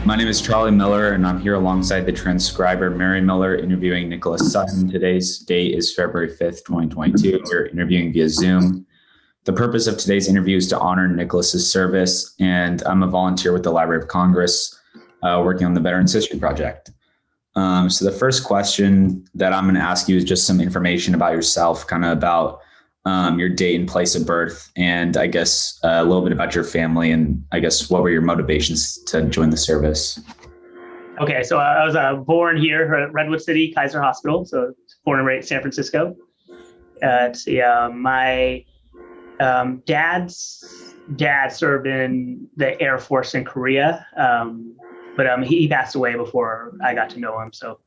My name is Charlie Miller, and I'm here alongside the transcriber Mary Miller interviewing Nicholas Sutton. Today's date is February 5th, 2022. We're interviewing via Zoom. The purpose of today's interview is to honor Nicholas's service, and I'm a volunteer with the Library of Congress working on the Veterans History Project. So the first question that I'm going to ask you is just some information about yourself, kind of about your date and place of birth, and I guess a little bit about your family, and I guess what were your motivations to join the service? Okay, so I was born here at Redwood City Kaiser Hospital, so born and raised in San Francisco. My dad's dad served in the Air Force in Korea, but he passed away before I got to know him. So,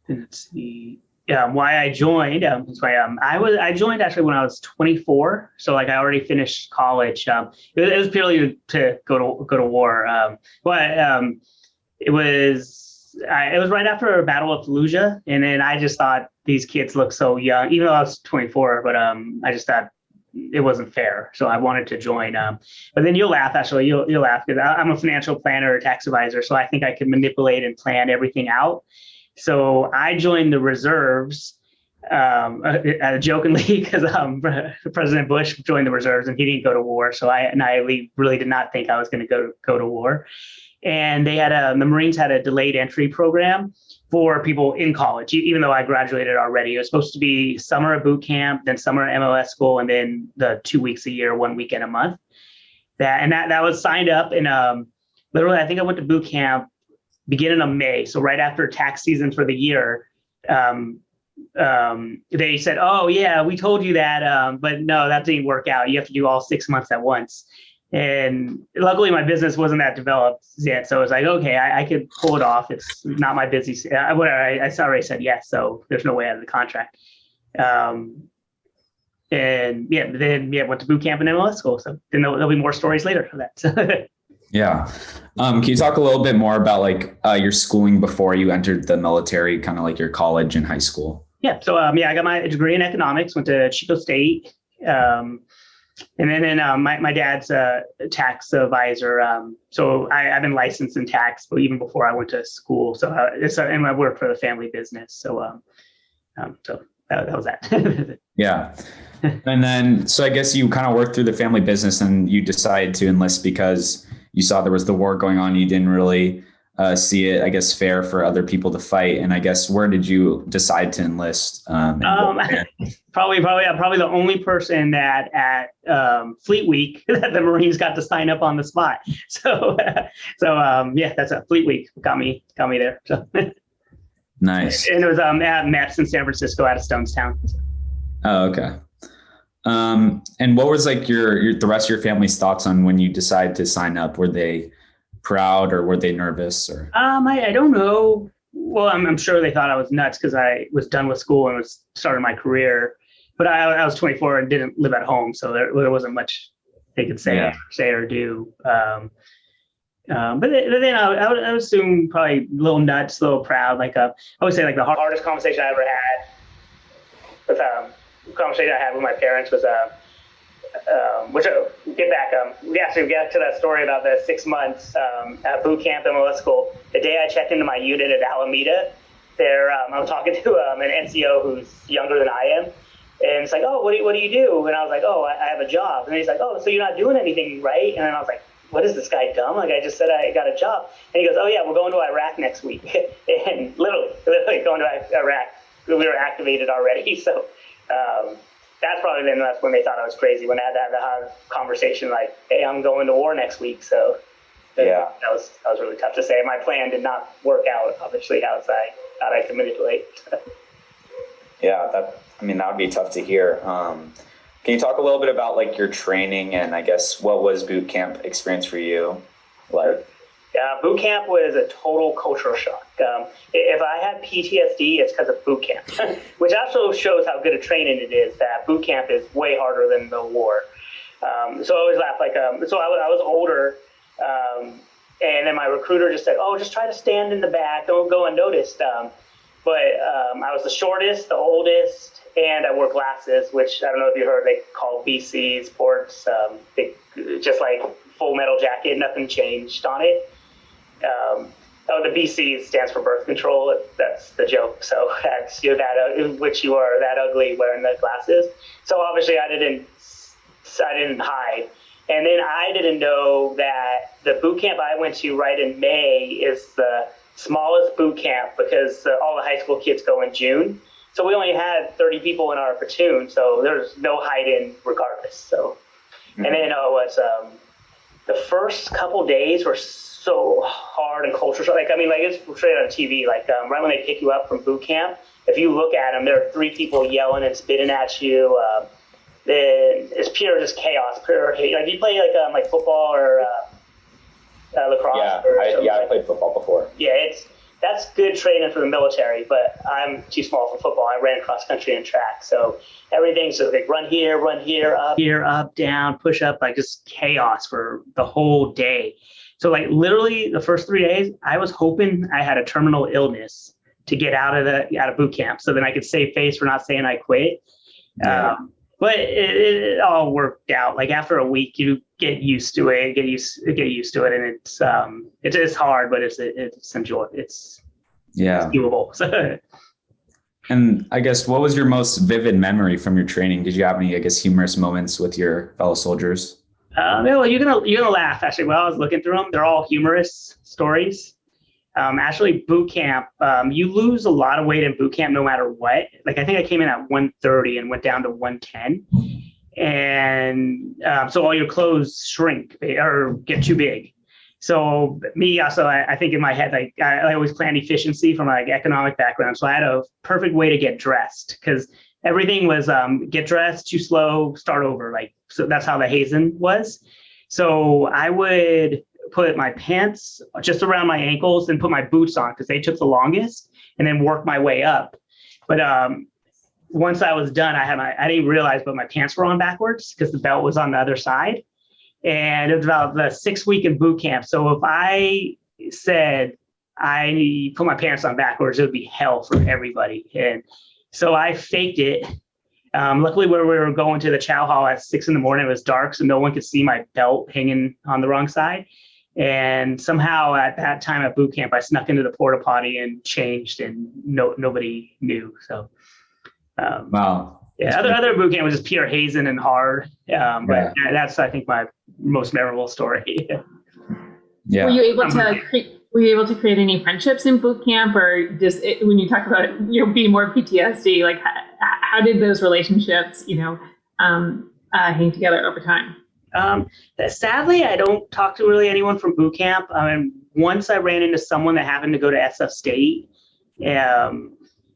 let's see. Why I joined? I joined actually when I was 24. So like I already finished college. It was purely to go to war. It was right after Battle of Fallujah, and then I just thought these kids look so young, even though I was 24. But I just thought it wasn't fair, so I wanted to join. But then you'll laugh. Actually, you'll laugh because I'm a financial planner, tax advisor, so I think I can manipulate and plan everything out. So I joined the reserves, jokingly, because President Bush joined the reserves and he didn't go to war. So I really did not think I was going to go to war. And they had the Marines had a delayed entry program for people in college, even though I graduated already. It was supposed to be summer at boot camp, then summer at MLS school, and then the 2 weeks a year, 1 weekend a month. That was signed up, and literally I think I went to boot camp beginning of May. So right after tax season for the year, they said, "Oh yeah, we told you that, but no, that didn't work out. You have to do all 6 months at once." And luckily my business wasn't that developed yet. So I was like, okay, I could pull it off. It's not my busy. I already said yes. So there's no way out of the contract. Went to boot camp and MLS school. So then there'll be more stories later for that. Yeah. Can you talk a little bit more about like your schooling before you entered the military, kind of like your college and high school? Yeah. So, I got my degree in economics, went to Chico State. And then my dad's a tax advisor. So I've been licensed in tax, but even before I went to school. So and I work for the family business. So that was that. Yeah. And then, so I guess you kind of worked through the family business and you decided to enlist because you saw there was the war going on. You didn't really see it, I guess, fair for other people to fight. And I guess, where did you decide to enlist? Probably the only person that at Fleet Week that the Marines got to sign up on the spot. So that's a Fleet Week got me there. So. Nice. And it was at MEPS in San Francisco out of Stonestown. Oh, okay. And what was like the rest of your family's thoughts on when you decided to sign up? Were they proud or were they nervous? Or I don't know. Well, I'm sure they thought I was nuts because I was done with school and was starting my career. But I was 24 and didn't live at home, so there wasn't much they could say or do. But then I would assume probably a little nuts, a little proud. Like I would say, like the hardest conversation I ever had with my parents was we get to that story about the 6 months at boot camp MLS school. The day I checked into my unit at Alameda, I was talking to an NCO who's younger than I am, and it's like, "Oh, what do you do?" And I was like, "Oh, I have a job." And he's like, "Oh, so you're not doing anything, right?" And then I was like, "What is this guy dumb? Like, I just said I got a job." And he goes, "Oh yeah, we're going to Iraq next week." And literally going to Iraq. We were activated already, so. That's when they thought I was crazy, when I had to have a conversation like, "Hey, I'm going to war next week." So yeah, that was really tough to say. My plan did not work out, obviously, as I thought I could manipulate. Yeah, that would be tough to hear. Can you talk a little bit about like your training and I guess what was boot camp experience for you like? Boot camp was a total cultural shock. If I had PTSD, it's because of boot camp, which also shows how good a training it is. That boot camp is way harder than the war. So I always laugh. So I was older, and then my recruiter just said, "Oh, just try to stand in the back. Don't go unnoticed." But I was the shortest, the oldest, and I wore glasses, which I don't know if you heard, they call BC sports, just like full metal jacket, nothing changed on it. The BC stands for birth control. That's the joke. So that's, you're that, which you are that ugly wearing the glasses. So obviously I didn't hide. And then I didn't know that the boot camp I went to right in May is the smallest boot camp because all the high school kids go in June. So we only had 30 people in our platoon. So there's no hide-in regardless. So, and then the first couple days were so hard and culture shock. It's straight on TV. Right when they pick you up from boot camp, if you look at them, there are 3 people yelling and spitting at you. Then it's pure just chaos, pure hate. You play like football or lacrosse. Yeah, I played football before. Yeah, that's good training for the military, but I'm too small for football. I ran cross country and track, so everything's just like run here, up, down, push up, just chaos for the whole day. So literally the first 3 days, I was hoping I had a terminal illness to get out of boot camp, so then I could save face for not saying I quit. Yeah. But it all worked out. After a week, you get used to it, and it's hard, but it's enjoyable. It's doable. And I guess, what was your most vivid memory from your training? Did you have any, humorous moments with your fellow soldiers? You're gonna laugh. Actually, while I was looking through them, they're all humorous stories. Actually, boot camp, you lose a lot of weight in boot camp no matter what. I think I came in at 130 and went down to 110. And so all your clothes shrink or get too big. So me also, I think in my head, I always plan efficiency from my economic background. So I had a perfect way to get dressed because everything was get dressed, too slow, start over. So that's how the hazing was. So I would put my pants just around my ankles and put my boots on because they took the longest, and then work my way up. But once I was done, I didn't realize, but my pants were on backwards because the belt was on the other side. And it was about the 6th week in boot camp. So if I said I put my pants on backwards, it would be hell for everybody. And so I faked it. Luckily, where we were going to the chow hall at 6 a.m, it was dark, so no one could see my belt hanging on the wrong side. And somehow at that time at boot camp, I snuck into the porta potty and changed, and nobody knew. So, wow. Yeah, other boot camp was just pure hazing and hard. But that's, I think, my most memorable story. Yeah. Were you able to create any friendships in boot camp, or just when you talk about being more PTSD, how did those relationships, hang together over time? Sadly, I don't talk to really anyone from boot camp. Once I ran into someone that happened to go to SF State.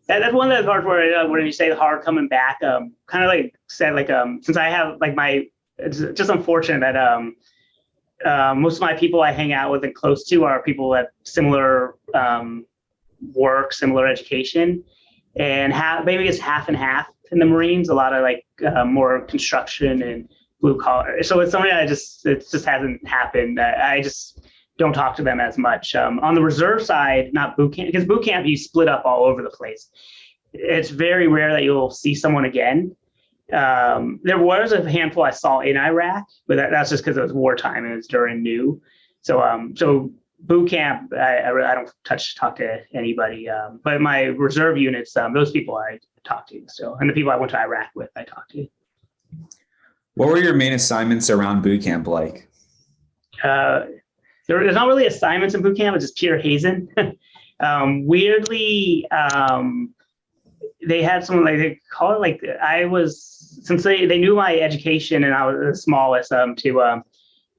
That's one of the parts where you say the hard coming back. Since I have it's just unfortunate that most of my people I hang out with and close to are people that similar work, similar education, and maybe it's half and half in the Marines. A lot of more construction and blue collar. So it's something it just hasn't happened. I just don't talk to them as much. On the reserve side, not boot camp, because boot camp you split up all over the place. It's very rare that you'll see someone again. There was a handful I saw in Iraq, but that's just because it was wartime and it's during new. So boot camp, I don't talk to anybody. But my reserve units, those people I talk to still, and the people I went to Iraq with, I talk to. What were your main assignments around boot camp like? There's not really assignments in boot camp. It's just pure hazing. Weirdly, they had someone they call it since they knew my education and I was the smallest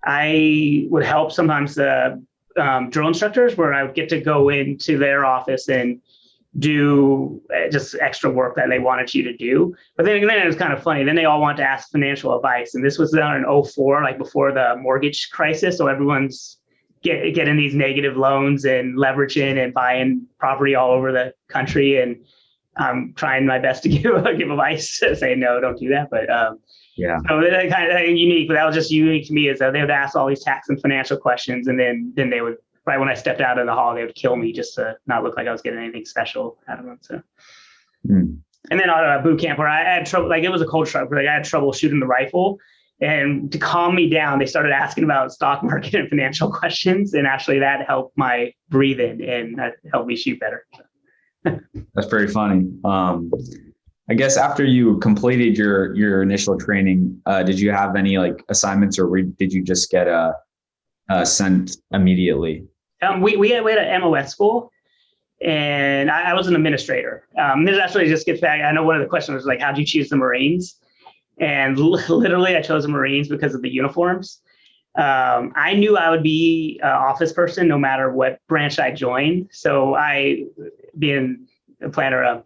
I would help sometimes the drill instructors where I would get to go into their office and do just extra work that they wanted you to do. But then it was kind of funny. Then they all wanted to ask financial advice. And this was done in 2004, before the mortgage crisis. So everyone's getting these negative loans and leveraging and buying property all over the country. And I'm trying my best to give advice, saying, no, don't do that. But so that kind of unique, but that was just unique to me is that they would ask all these tax and financial questions. And then they would, right when I stepped out of the hall, they would kill me just to not look like I was getting anything special out of them. So, And then on a boot camp where I had trouble, it was a culture shock, I had trouble shooting the rifle. And to calm me down, they started asking about stock market and financial questions. And actually that helped my breathing and that helped me shoot better. That's very funny. I guess after you completed your initial training, did you have any like assignments, or did you just get sent immediately? We had an MOS school, and I was an administrator. This actually just gets back. I know one of the questions was like, how did you choose the Marines? And literally, I chose the Marines because of the uniforms. I knew I would be an office person no matter what branch I joined. So being a planner,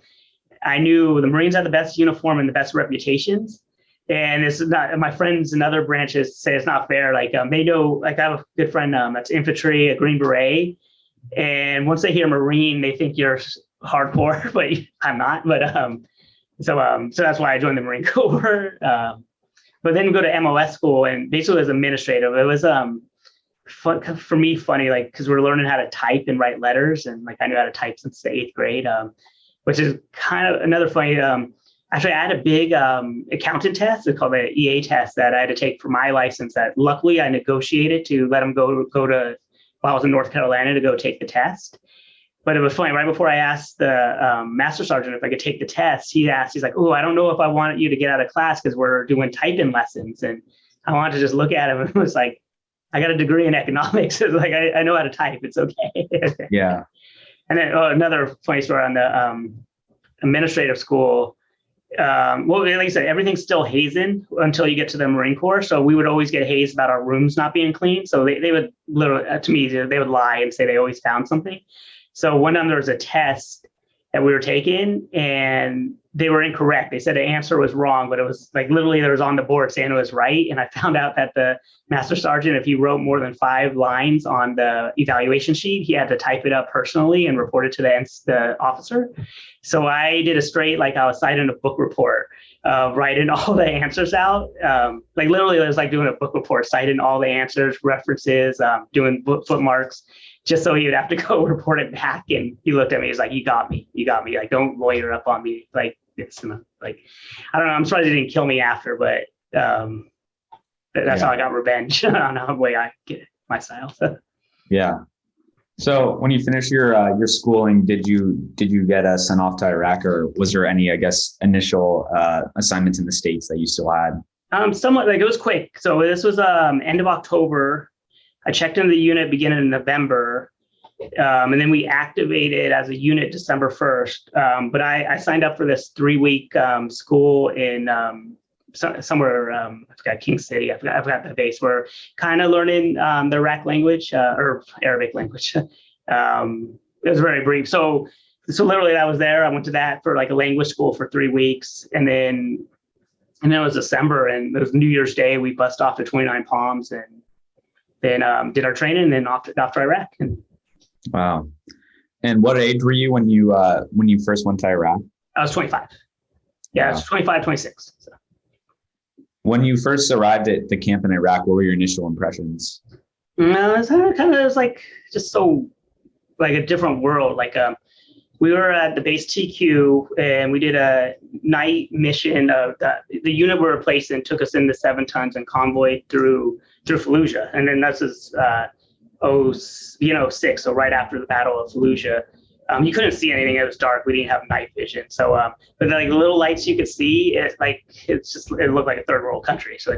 I knew the Marines had the best uniform and the best reputations. And it's not, my friends in other branches say it's not fair. Like they know, like I have a good friend that's infantry, a Green Beret. And once they hear Marine, they think you're hardcore, but I'm not. But so that's why I joined the Marine Corps. But then go to MOS school, and basically it was administrative. It was fun, for me, funny, like, because we're learning how to type and write letters. And like I knew how to type since the 8th grade. Which is kind of another funny, actually I had a big accountant test. It's called the EA test that I had to take for my license that luckily I negotiated to let them go to, while I was in North Carolina, to go take the test. But it was funny, right before I asked the master sergeant if I could take the test, he's like, oh, I don't know if I want you to get out of class because we're doing typing lessons. And I wanted to just look at him and it was like, I got a degree in economics. It's like, I know how to type. It's okay. Yeah. And then another funny story on the administrative school. Well, like I said, everything's still hazing until you get to the Marine Corps. So we would always get hazed about our rooms not being clean. So they would literally, to me, they would lie and say they always found something. So one time there was a test that we were taking and they were incorrect. They said the answer was wrong, but it was like literally there was on the board saying it was right. And I found out that the master sergeant, if he wrote more than 5 lines on the evaluation sheet, he had to type it up personally and report it to the officer. So I did a straight, like I was citing a book report, writing all the answers out. Like literally it was like doing a book report, citing all the answers, references, doing footmarks, just so he would have to go report it back. And he looked at me, he's like, you got me. Like, don't lawyer up on me. Like, it's like, I don't know. I'm surprised he didn't kill me after, but that's how I got revenge on the way I get my style. Yeah. So when you finished your schooling, did you get sent off to Iraq, or was there any, I guess, initial assignments in the States that you still had? Somewhat, like it was quick. So this was end of October. I checked into the unit beginning in November, and then we activated as a unit December 1st. But I signed up for this 3-week school in somewhere, I forgot, King City. I forgot the base. We're kind of learning the Iraq language or Arabic language. It was very brief. So literally I was there. I went to that for like a language school for 3 weeks. And then it was December, and it was New Year's Day. We bussed off to 29 Palms and then did our training, and then off to Iraq. Wow. And what age were you when you first went to Iraq? I was 25. Yeah, wow. I was 25, 26. So. When you first arrived at the camp in Iraq, what were your initial impressions? No, it was like just so like a different world. Like we were at the base TQ and we did a night mission. The unit we were placed in took us into 7 tons and convoyed through Fallujah, and then this is 06, so right after the Battle of Fallujah. You couldn't see anything; it was dark. We didn't have night vision, so but like the little lights you could see, it looked like a third world country. So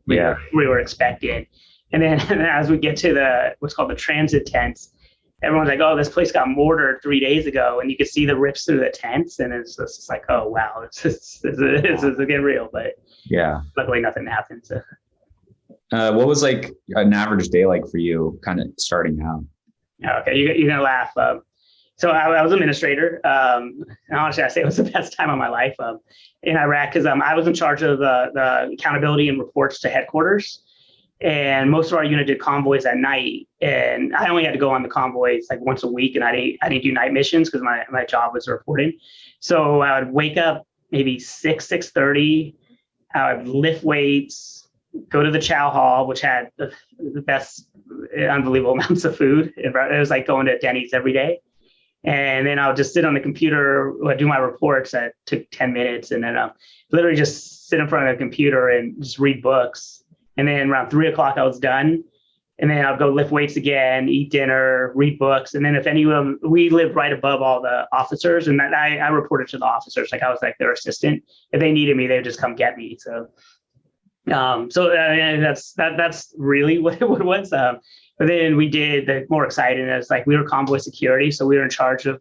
we were expecting. And then as we get to what's called the transit tents, everyone's like, "Oh, this place got mortared 3 days ago," and you could see the rips through the tents, and it's just like, "Oh wow, this is getting real." But yeah, luckily nothing happened. So. What was like an average day like for you, kind of starting out? Okay, you're gonna laugh. So I was administrator. And honestly, I say it was the best time of my life in Iraq because I was in charge of the accountability and reports to headquarters. And most of our unit did convoys at night, and I only had to go on the convoys like once a week, and I didn't do night missions because my job was reporting. So I would wake up maybe 6:30. I would lift weights, go to the chow hall, which had the best, unbelievable amounts of food. It was like going to Denny's every day. And then I'll just sit on the computer, do my reports that took 10 minutes, and then literally just sit in front of a computer and just read books. And then around 3 o'clock, I was done. And then I'll go lift weights again, eat dinner, read books. And then if anyone, we lived right above all the officers, and I reported to the officers. Like I was like their assistant. If they needed me, they would just come get me. So, that's really what it was. But then we did the more exciting is like we were convoy security. So we were in charge of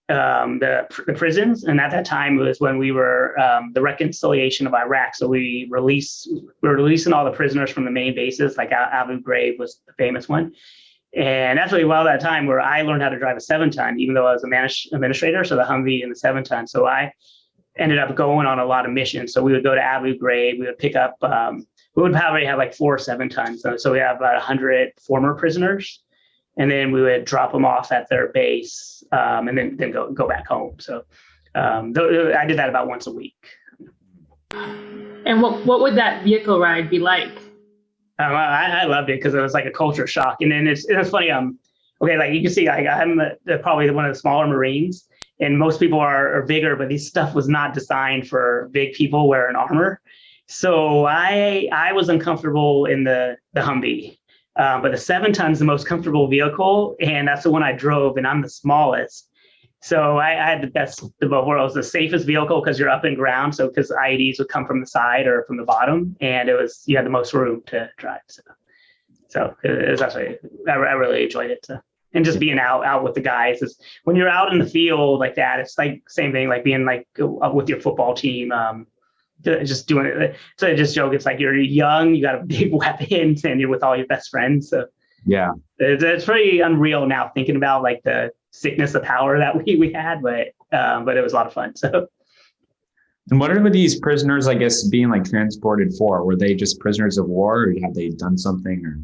the prisons. And at that time, it was when we were the reconciliation of Iraq. So we were releasing all the prisoners from the main bases, like Abu Ghraib was the famous one. And actually, while that time where I learned how to drive a 7-ton, even though I was a administrator, so the Humvee and the 7-ton. So I ended up going on a lot of missions. So we would go to Abu Ghraib, we would pick up, we would probably have like 4 7-tons. So we have about 100 former prisoners. And then we would drop them off at their base, and then go back home. So I did that about once a week. And what would that vehicle ride be like? I loved it because it was like a culture shock. And then it's funny. Okay, like you can see, like I'm probably one of the smaller Marines, and most people are bigger, but this stuff was not designed for big people wearing armor. So I was uncomfortable in the Humvee. But the 7-ton is the most comfortable vehicle, and that's the one I drove, and I'm the smallest. So I had the best of both worlds, the safest vehicle because you're up in ground, so because IEDs would come from the side or from the bottom, and you had the most room to drive. So it was actually, I really enjoyed it. And just being out with the guys is when you're out in the field like that, it's like same thing, like being like with your football team. Just doing it. So I just joke, it's like you're young, you got a big weapon, and you're with all your best friends. So yeah, it's pretty unreal now thinking about like the sickness of power that we had, but it was a lot of fun. So. And what are these prisoners, I guess, being like transported for? Were they just prisoners of war, or have they done something? Or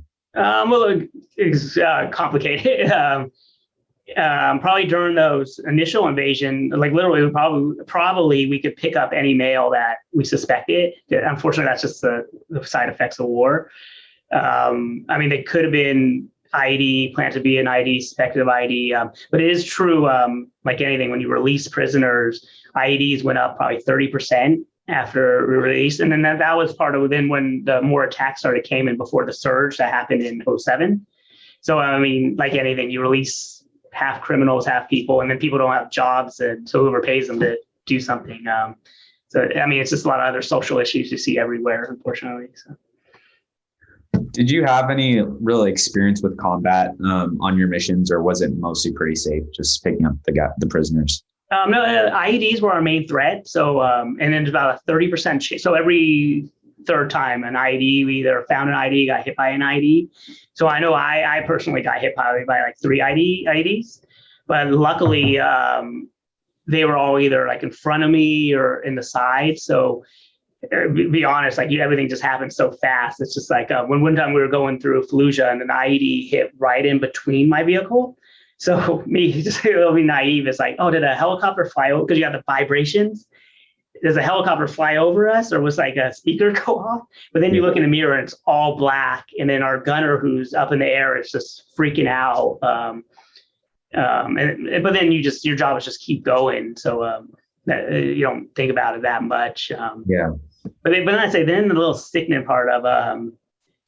well, it's complicated. Probably during those initial invasion, like literally, probably we could pick up any male that we suspected. Unfortunately, that's just the side effects of war. I mean, they could have been IED, planned to be an IED, suspected of IED. But it is true, like anything, when you release prisoners, IEDs went up probably 30% after release. And then that was part of then when the more attacks came in before the surge that happened in 2007. So, I mean, like anything, you release half criminals, half people, and then people don't have jobs, and so whoever pays them to do something. So, I mean, it's just a lot of other social issues you see everywhere, unfortunately. So. Did you have any real experience with combat on your missions, or was it mostly pretty safe, just picking up the prisoners? No, IEDs were our main threat. So, and then about a 30%. So every third time an IED, we either found an IED, got hit by an IED. So I know I personally got hit by like 3 IEDs, but luckily they were all either like in front of me or in the side. So be honest, like everything just happened so fast. It's just like when one time we were going through Fallujah and an IED hit right in between my vehicle. So me, just a little bit naive, it's like, oh, did a helicopter fly over? Because you got the vibrations. Does a helicopter fly over us, or was like a speaker go off? But then you look in the mirror and it's all black. And then our gunner who's up in the air is just freaking out. But then your job is just keep going. So you don't think about it that much. Yeah. But then I say, then the little sickening part of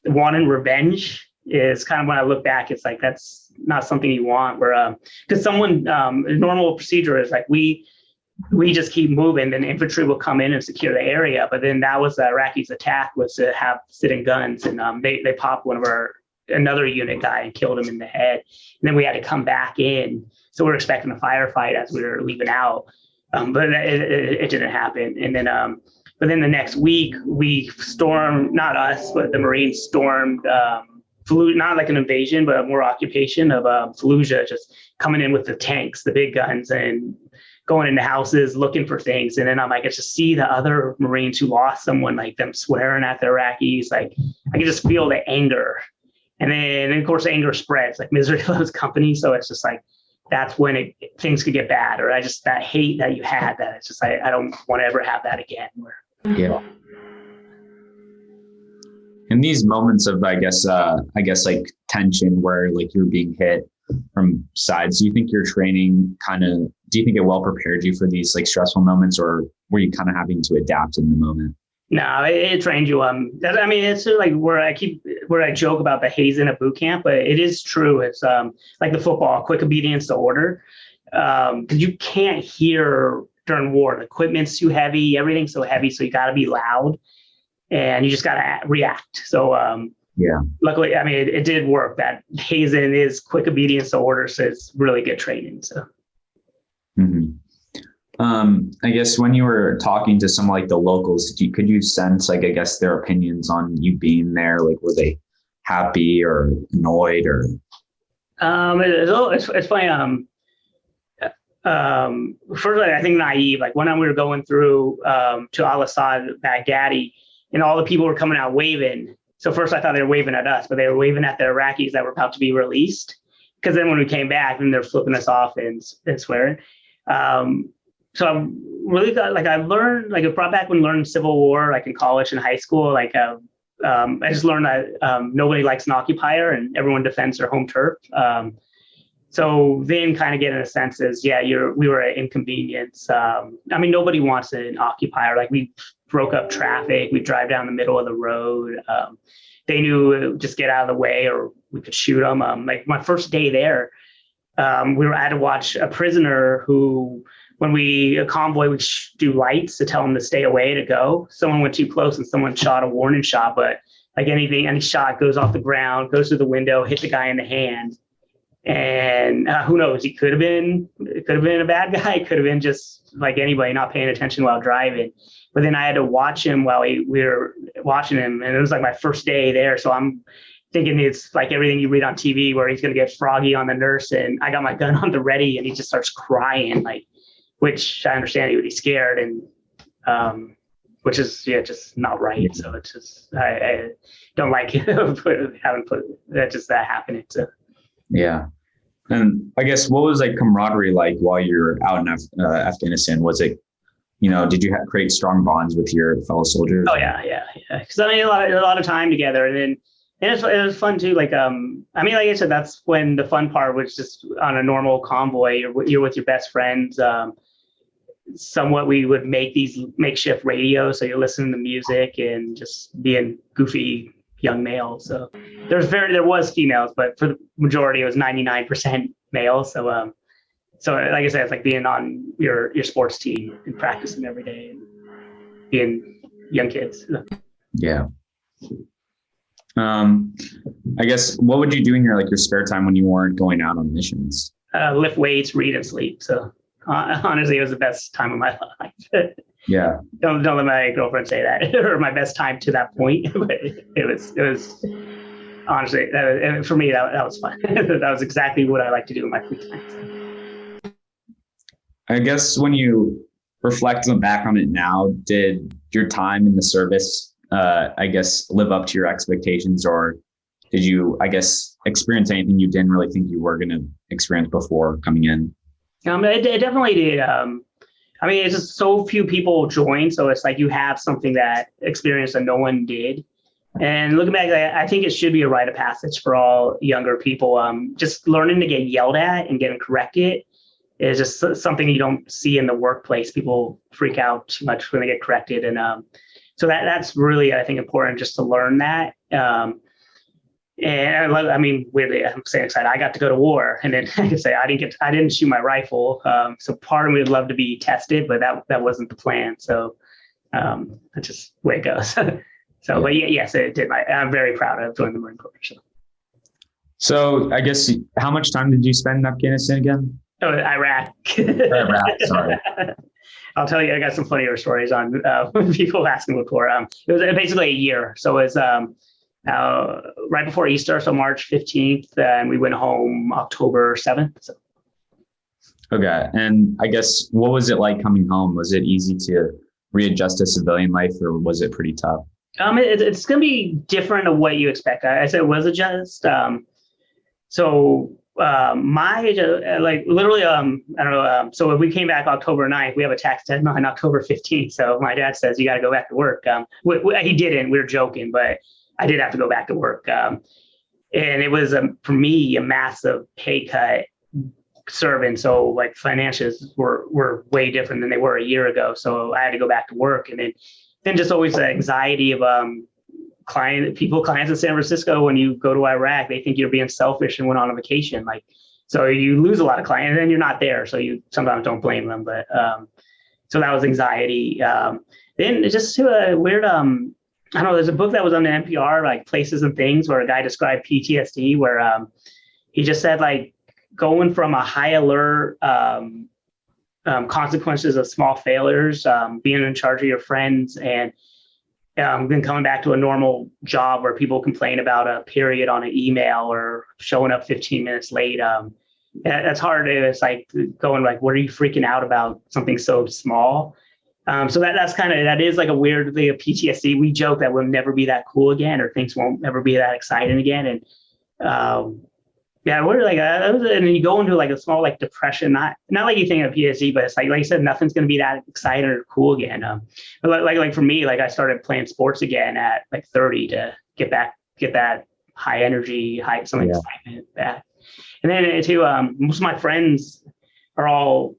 wanting revenge is kind of when I look back, it's like, that's not something you want, where, because normal procedure is like, we just keep moving, then infantry will come in and secure the area. But then that was the Iraqis' attack, was to have sitting guns, and they popped another unit guy and killed him in the head. And then we had to come back in. So we're expecting a firefight as we were leaving out. But it didn't happen. And then, but then the next week we stormed, not us, but the Marines stormed, not like an invasion, but more occupation of Fallujah, just coming in with the tanks, the big guns, and going into houses looking for things. And then I just see the other Marines who lost someone, like them swearing at the Iraqis. Like I can just feel the anger. And then of course anger spreads, like misery loves company. So it's just like, that's when things could get bad, or that hate that you had, that it's just, I don't want to ever have that again. Yeah. In these moments of, I guess like tension where like you're being hit, from sides. Do you think your training do you think it well prepared you for these like stressful moments, or were you kind of having to adapt in the moment? No, it trained you. I mean, it's like where I joke about the hazing at boot camp, but it is true. It's like the football, quick obedience to order, because you can't hear during war. The equipment's too heavy, everything's so heavy, so you got to be loud, and you just got to react. So Yeah. luckily, I mean, it did work. That hazing is quick obedience to order, so it's really good training. So. Mm-hmm. I guess when you were talking to some like the locals, could you sense like, I guess, their opinions on you being there? Like, were they happy or annoyed or? It's funny. First, I think naive. Like when we were going through to Al-Assad, Baghdadi, and all the people were coming out waving. So first I thought they were waving at us, but they were waving at the Iraqis that were about to be released. Because then when we came back, then they're flipping us off and swearing. So I'm really I learned, like it brought back when learning Civil War, like in college and high school, I just learned that nobody likes an occupier and everyone defends their home turf. So then kind of getting a sense is, we were an inconvenience. I mean, nobody wants an occupier. Like we broke up traffic. We drive down the middle of the road. They knew just get out of the way or we could shoot them. Like my first day there, I had to watch a prisoner who, when a convoy would do lights to tell them to stay away to go. Someone went too close and someone shot a warning shot, but like any shot goes off the ground, goes through the window, hit the guy in the hand. And who knows? It could have been a bad guy. It could have been just like anybody not paying attention while driving. But then I had to watch him while we were watching him. And it was like my first day there. So I'm thinking it's like everything you read on TV where he's going to get froggy on the nurse. And I got my gun on the ready and he just starts crying, which I understand he would be scared. And which is, just not right. So it's just, I don't like that happening. So. Yeah. And I guess what was like camaraderie like while you're out in Afghanistan? Was it, did you create strong bonds with your fellow soldiers? Oh yeah. Because I mean, a lot of time together, and it was fun too. Like I mean, like I said, that's when the fun part was just on a normal convoy. You're with your best friends. Somewhat, we would make these makeshift radios, so you're listening to music and just being goofy young males. So there was females, but for the majority, it was 99% males. So like I said, it's like being on your sports team and practicing every day and being young kids. Yeah. I guess what would you do in your spare time when you weren't going out on missions? Lift weights, read, and sleep. So honestly, it was the best time of my life. Yeah. Don't let my girlfriend say that, or my best time to that point. But it was honestly, for me, that was fun. That was exactly what I like to do in my free time. I guess when you reflect back on it now, did your time in the service, I guess, live up to your expectations, or did you, I guess, experience anything you didn't really think you were going to experience before coming in? It definitely did. I mean, it's just so few people join, so it's like you have something that experience that no one did. And looking back, I think it should be a rite of passage for all younger people. Just learning to get yelled at and getting corrected is just something you don't see in the workplace. People freak out too much when they get corrected, and so that's really, I think, important just to learn that. And I mean, weirdly, I'm saying excited. I got to go to war, and then I can say I didn't shoot my rifle. So part of me would love to be tested, but that wasn't the plan. So that's just the way it goes. So, but yes, it did. I'm very proud of joining the Marine Corps. So I guess, how much time did you spend in Afghanistan again? Oh, Iraq. Iraq, sorry. I'll tell you, I got some funnier stories on people asking before. It was basically a year. So it was right before Easter, so March 15th, and we went home October 7th. So. Okay. And I guess, what was it like coming home? Was it easy to readjust to civilian life, or was it pretty tough? It's going to be different of what you expect. I said it was adjust. So my age, like literally, I don't know. So if we came back October 9th, we have a tax deadline October 15th. So my dad says, you got to go back to work. He didn't, we were joking, but I did have to go back to work. And it was, for me, a massive pay cut serving. So like financials were way different than they were a year ago. So I had to go back to work. And then just always the anxiety of clients in San Francisco, when you go to Iraq, they think you're being selfish and went on a vacation. Like, so you lose a lot of clients and then you're not there. So you sometimes don't blame them. But so that was anxiety. Then just to a weird, I don't know, there's a book that was on the NPR, like Places and Things, where a guy described PTSD, where he just said like going from a high alert, consequences of small failures, being in charge of your friends, and then coming back to a normal job where people complain about a period on an email or showing up 15 minutes late. That's hard. It's like going like, what are you freaking out about something so small? So that is like a weird thing of PTSD. We joke that we'll never be that cool again, or things won't ever be that exciting again. And we're like, and then you go into like a small like depression, not like you think of PTSD, but it's like you said, nothing's going to be that exciting or cool again. But like for me, like I started playing sports again at like 30 to get that high energy, excitement back. And then too, most of my friends are all,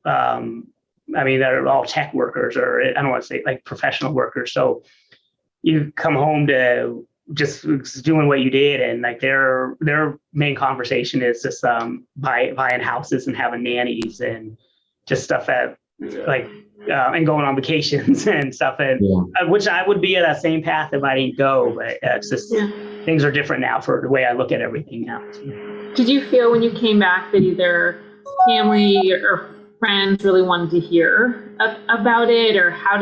they're all tech workers, or I don't want to say like professional workers. So you come home to just doing what you did, and like their main conversation is just buying houses and having nannies and just stuff that like and going on vacations and stuff, and which I would be at that same path if I didn't go. But it's just things are different now for the way I look at everything now. Did you feel when you came back that either family or friends really wanted to hear about it, or how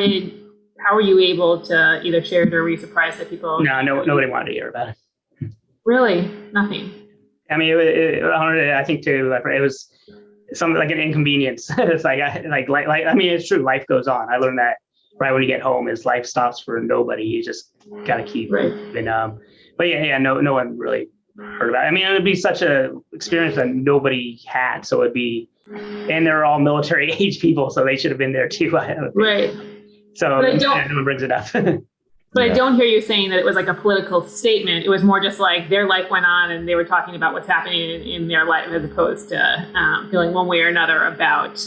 were you able to either share it, or were you surprised that people? No, nobody wanted to hear about it. Really? Nothing? I mean, I think too, like, it was something like an inconvenience. It's like, I mean, it's true. Life goes on. I learned that right when you get home is life stops for nobody. You just got to keep right. And, but no one really heard about it. I mean, it would be such a experience that nobody had. So it'd be, and they're all military age people, so they should have been there too. Right. So no one brings it up. But I don't hear you saying that it was like a political statement. It was more just like their life went on and they were talking about what's happening in their life, as opposed to feeling one way or another about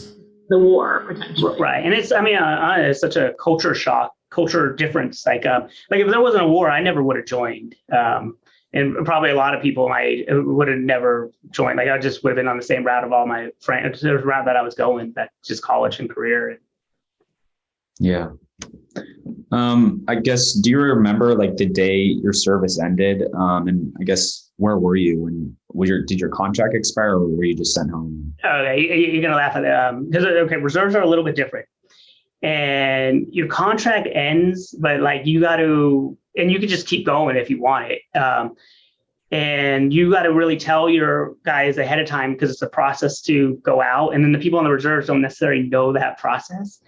the war potentially. Right. And it's such a culture shock, culture difference. Like if there wasn't a war, I never would have joined. And probably a lot of people would have never joined. Like I just would have been on the same route of all my friends. There was a route that I was going, that just college and career. Yeah. I guess, do you remember like the day your service ended? And I guess, where were you when did your contract expire, or were you just sent home? Okay, you're gonna laugh at it. Because reserves are a little bit different, and your contract ends, but like you got to, and you can just keep going if you want it. And you got to really tell your guys ahead of time, because it's a process to go out, and then the people on the reserves don't necessarily know that process.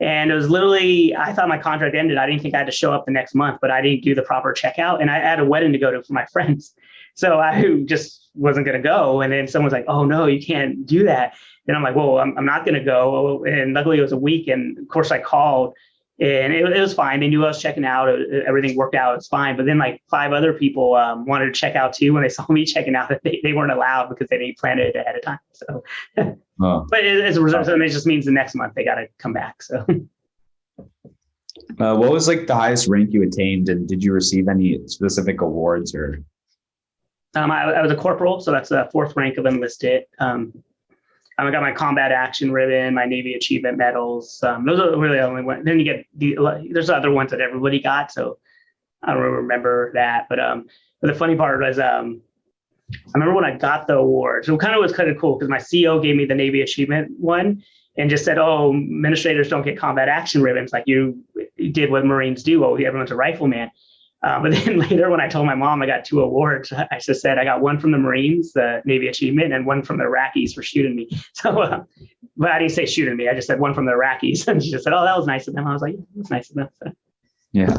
And it was literally, I thought my contract ended. I didn't think I had to show up the next month, but I didn't do the proper checkout, and I had a wedding to go to for my friends. So I just wasn't going to go. And then someone's like, oh no, you can't do that. And I'm like, well, I'm not going to go. And luckily it was a week. And of course I called, and it was fine. They knew I was checking out. Everything worked out. It's fine. But then like 5 other people wanted to check out too. When they saw me checking out, that they weren't allowed because they didn't plan it ahead of time. So, but as a result, it just means the next month they got to come back. So, what was like the highest rank you attained, and did you receive any specific awards or? I was a corporal, so that's the 4th rank of enlisted. I got my combat action ribbon, my Navy achievement medals. Those are really the only ones. Then you get there's other ones that everybody got, so I don't really remember that. But the funny part was, I remember when I got the award. So it was kind of cool, because my CO gave me the Navy achievement one and just said, "Oh, administrators don't get combat action ribbons. Like you did what Marines do. Oh, everyone's a rifleman." But then later, when I told my mom I got 2 awards, I just said I got one from the Marines, the Navy achievement, and one from the Iraqis for shooting me. So, but I didn't say shooting me. I just said one from the Iraqis. And she just said, "Oh, that was nice of them." I was like, "Yeah, that's nice of them." So. Yeah.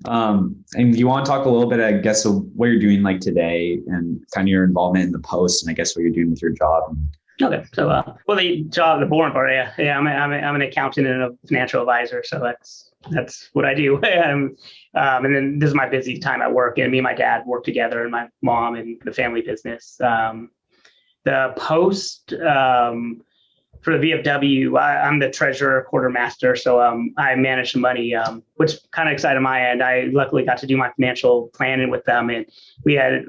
And you want to talk a little bit, I guess, of what you're doing like today, and kind of your involvement in the post, and I guess what you're doing with your job, and Okay. So, well, the boring part, yeah. I'm an accountant and a financial advisor, so that's what I do. And then this is my busy time at work, and me and my dad work together, and my mom and the family business. The post for the VFW, I'm the treasurer quartermaster, so I manage the money, which kind of excited my end. I luckily got to do my financial planning with them, and we had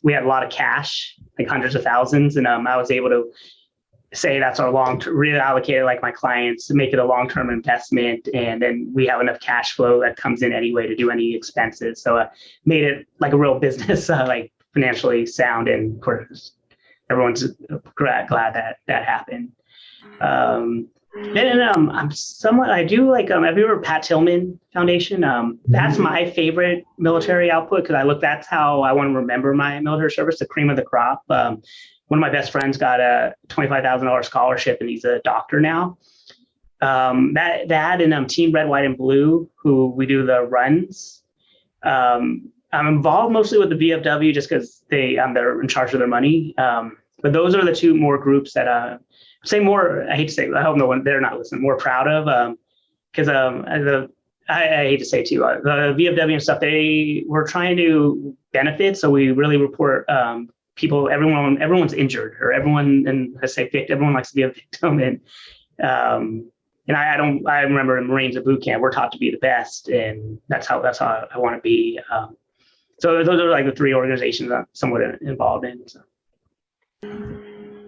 we had a lot of cash, like hundreds of thousands, and I was able to say that's our reallocate it like my clients to make it a long-term investment, and then we have enough cash flow that comes in anyway to do any expenses. So made it like a real business, like financially sound, and of course everyone's glad that happened. I do like, have you ever Pat Tillman Foundation? That's my favorite military output, because that's how I want to remember my military service, the cream of the crop. One of my best friends got a $25,000 scholarship, and he's a doctor now. That and Team Red, White, and Blue, who we do the runs. I'm involved mostly with the VFW just because they're in charge of their money. But those are the two more groups that say more. I hate to say, I hope no one, they're not listening, more proud of, because I hate to say too, the VFW and stuff, they were trying to benefit. So we really report people, everyone's injured, or everyone, and I say everyone likes to be a victim. And I remember in Marines at boot camp, we're taught to be the best, and that's how I want to be. So those are like the three organizations I'm somewhat involved in. So.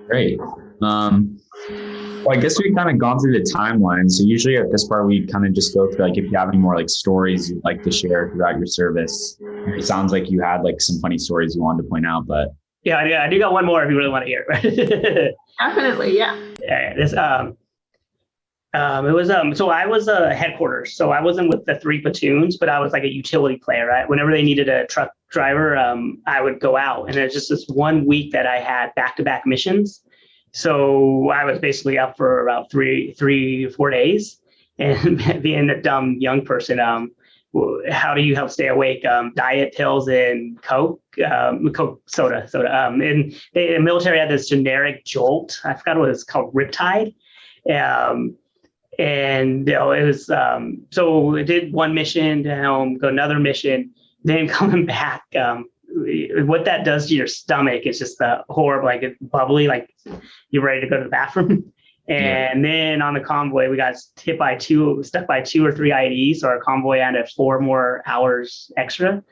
Great. Well, I guess we've kind of gone through the timeline. So usually at this part, we kind of just go through, like, if you have any more like stories you'd like to share throughout your service. It sounds like you had like some funny stories you wanted to point out, but yeah, I do got one more if you really want to hear. Definitely, yeah. Yeah, this it was so I was headquarters, so I wasn't with the 3 platoons, but I was like a utility player, right? Whenever they needed a truck driver, I would go out, and it's just this 1 week that I had back-to-back missions. So I was basically up for about 3 or 4 days, and being a dumb young person, how do you help stay awake? Diet pills and Coke soda. And the military had this generic Jolt. I forgot what it was called, Riptide. And it was so I did one mission to home, go another mission, then coming back. What that does to your stomach is just horrible, like it's bubbly, like you're ready to go to the bathroom. And then on the convoy, we got stuck by 2 or 3 IEDs, so our convoy had 4 more hours extra.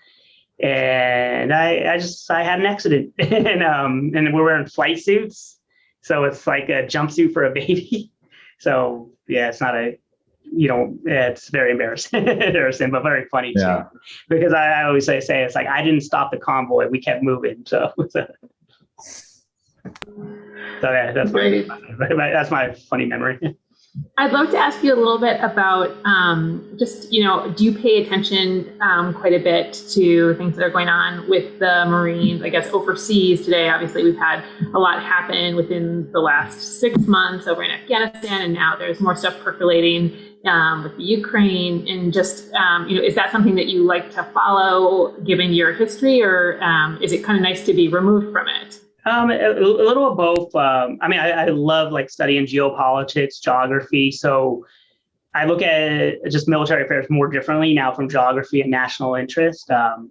And I had an accident, and we're wearing flight suits, so it's like a jumpsuit for a baby. So yeah, it's not it's very embarrassing, but very funny too. Because I always say it's like, I didn't stop the convoy, we kept moving. So yeah, that's my funny memory. I'd love to ask you a little bit about just, do you pay attention quite a bit to things that are going on with the Marines, I guess, overseas today? Obviously, we've had a lot happen within the last 6 months over in Afghanistan, and now there's more stuff percolating with the Ukraine. And just, is that something that you like to follow given your history, or is it kind of nice to be removed from it? A little of both. I love like studying geopolitics, geography. So I look at just military affairs more differently now from geography and national interest. But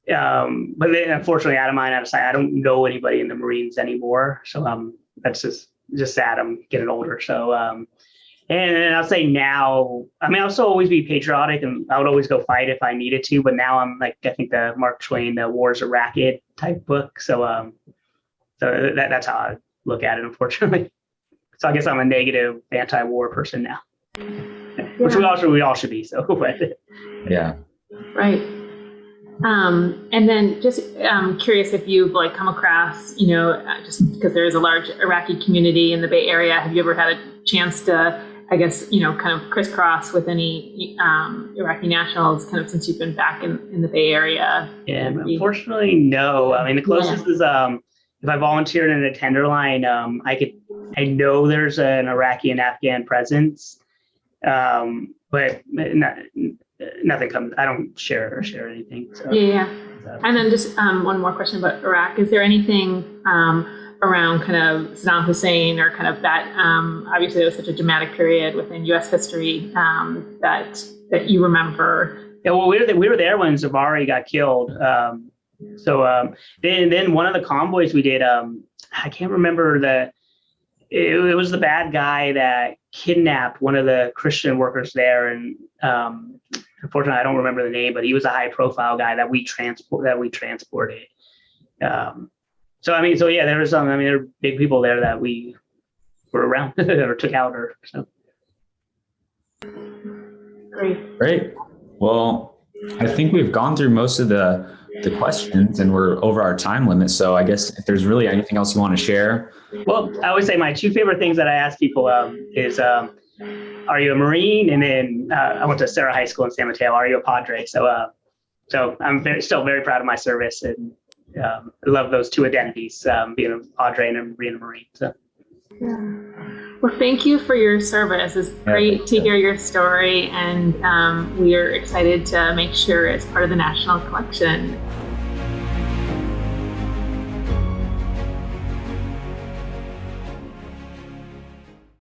then, unfortunately, out of mind, out of sight. I don't know anybody in the Marines anymore. So that's just sad. I'm getting older. So and I'll say now, I'll still always be patriotic, and I would always go fight if I needed to. But now I'm like, I think the Mark Twain, the War's a Racket type book. So that's how I look at it, unfortunately. So I guess I'm a negative anti-war person now, which we all should be. So, yeah, right. And then just curious if you've come across, just because there is a large Iraqi community in the Bay Area, have you ever had a chance to, I guess, kind of crisscross with any Iraqi nationals, kind of since you've been back in the Bay Area? Yeah, unfortunately, no. The closest is if I volunteered in a Tenderloin, I know there's an Iraqi and Afghan presence, but nothing comes. I don't share anything. So. Yeah. And then just one more question about Iraq. Is there anything around kind of Saddam Hussein or kind of that. Obviously, it was such a dramatic period within U.S. history that you remember. Yeah, well, we were there when Zavari got killed. Then one of the convoys we did, I can't remember it was the bad guy that kidnapped one of the Christian workers there, and unfortunately I don't remember the name, but he was a high profile guy that we transported. There was there were big people there that we were around or took out or so. Great. Well, I think we've gone through most of the questions and we're over our time limit. So I guess if there's really anything else you want to share. Well, I always say my two favorite things that I ask people is, are you a Marine? And then I went to Sarah High School in San Mateo. Are you a Padre? So I'm still very proud of my service, and I love those two identities, being a Padre and being a Marine. So. Yeah. Well, thank you for your service. It's great to hear your story, and we are excited to make sure it's part of the National Collection.